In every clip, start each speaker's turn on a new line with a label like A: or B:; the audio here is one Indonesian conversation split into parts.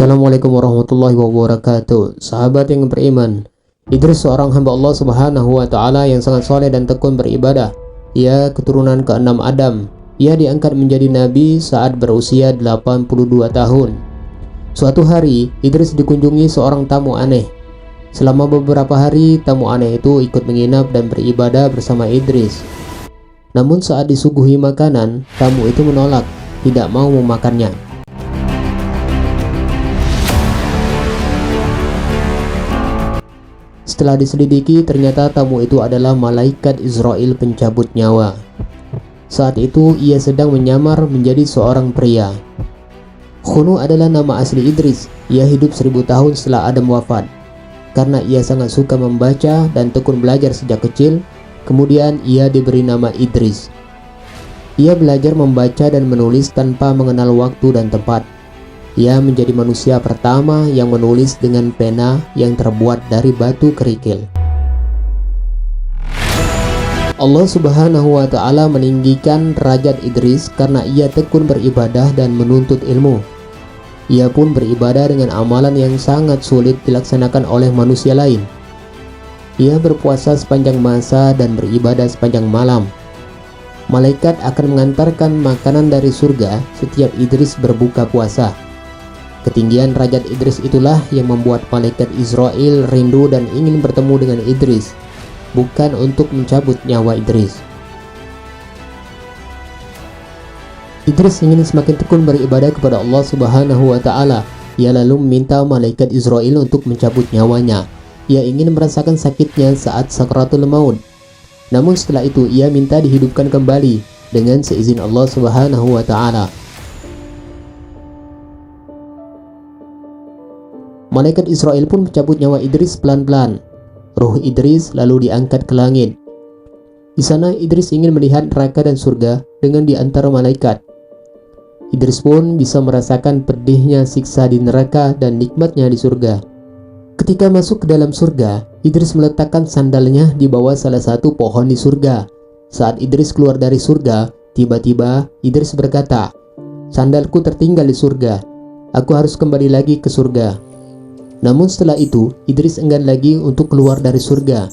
A: Assalamualaikum warahmatullahi wabarakatuh. Sahabat yang beriman, Idris seorang hamba Allah subhanahu wa ta'ala yang sangat soleh dan tekun beribadah. Ia keturunan ke-6 Adam. Ia diangkat menjadi nabi saat berusia 82 tahun. Suatu hari, Idris dikunjungi seorang tamu aneh. Selama beberapa hari, tamu aneh itu ikut menginap dan beribadah bersama Idris. Namun saat disuguhi makanan, tamu itu menolak, tidak mau memakannya. Setelah diselidiki, ternyata tamu itu adalah malaikat Israel pencabut nyawa. Saat itu ia sedang menyamar menjadi seorang pria. Khunu adalah nama asli Idris. Ia hidup 1000 tahun setelah Adam wafat. Karena ia sangat suka membaca dan tekun belajar sejak kecil, kemudian ia diberi nama Idris. Ia belajar membaca dan menulis tanpa mengenal waktu dan tempat. Ia menjadi manusia pertama yang menulis dengan pena yang terbuat dari batu kerikil. Allah subhanahu wa ta'ala meninggikan derajat Idris karena ia tekun beribadah dan menuntut ilmu. Ia pun beribadah dengan amalan yang sangat sulit dilaksanakan oleh manusia lain. Ia berpuasa sepanjang masa dan beribadah sepanjang malam. Malaikat akan mengantarkan makanan dari surga setiap Idris berbuka puasa. Ketinggian derajat Idris itulah yang membuat malaikat Israel rindu dan ingin bertemu dengan Idris, bukan untuk mencabut nyawa Idris. Idris ingin semakin tekun beribadah kepada Allah subhanahu wa ta'ala. Ia lalu meminta malaikat Israel untuk mencabut nyawanya. Ia ingin merasakan sakitnya saat sakaratul maut. Namun setelah itu ia minta dihidupkan kembali dengan seizin Allah subhanahu wa ta'ala. Malaikat Israel pun mencabut nyawa Idris pelan-pelan. Ruh Idris lalu diangkat ke langit. Di sana Idris ingin melihat neraka dan surga dengan di antara malaikat. Idris pun bisa merasakan pedihnya siksa di neraka dan nikmatnya di surga. Ketika masuk ke dalam surga, Idris meletakkan sandalnya di bawah salah satu pohon di surga. Saat Idris keluar dari surga, tiba-tiba Idris berkata, "Sandalku tertinggal di surga. Aku harus kembali lagi ke surga." Namun setelah itu, Idris enggan lagi untuk keluar dari surga.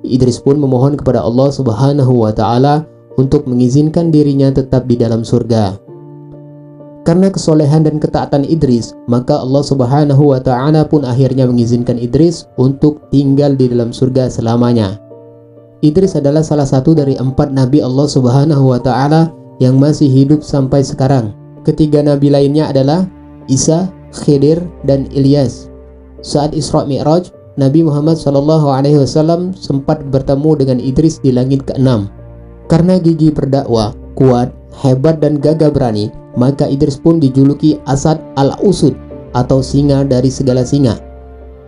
A: Idris pun memohon kepada Allah subhanahu wa ta'ala untuk mengizinkan dirinya tetap di dalam surga. Karena kesolehan dan ketaatan Idris, maka Allah subhanahu wa ta'ala pun akhirnya mengizinkan Idris untuk tinggal di dalam surga selamanya. Idris adalah salah satu dari 4 nabi Allah subhanahu wa ta'ala yang masih hidup sampai sekarang. Ketiga nabi lainnya adalah Isa, Khidir, dan Ilyas. Saat Isra Mi'raj, Nabi Muhammad SAW sempat bertemu dengan Idris di langit ke-6. Karena gigi berdakwah, kuat, hebat, dan gagah berani, maka Idris pun dijuluki Asad al-Usud atau singa dari segala singa.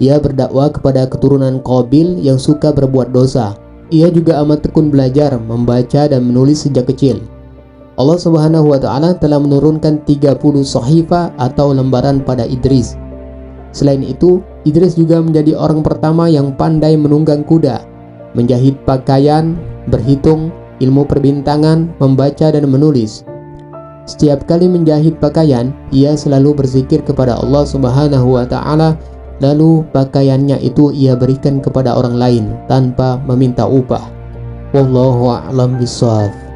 A: Ia berdakwah kepada keturunan Qabil yang suka berbuat dosa. Ia juga amat tekun belajar, membaca, dan menulis sejak kecil. Allah subhanahu wa ta'ala telah menurunkan 30 sahifah atau lembaran pada Idris. Selain itu, Idris juga menjadi orang pertama yang pandai menunggang kuda, menjahit pakaian, berhitung, ilmu perbintangan, membaca, dan menulis. Setiap kali menjahit pakaian, ia selalu berzikir kepada Allah subhanahu wa ta'ala, lalu pakaiannya itu ia berikan kepada orang lain tanpa meminta upah. Wallahu a'lam bishawab.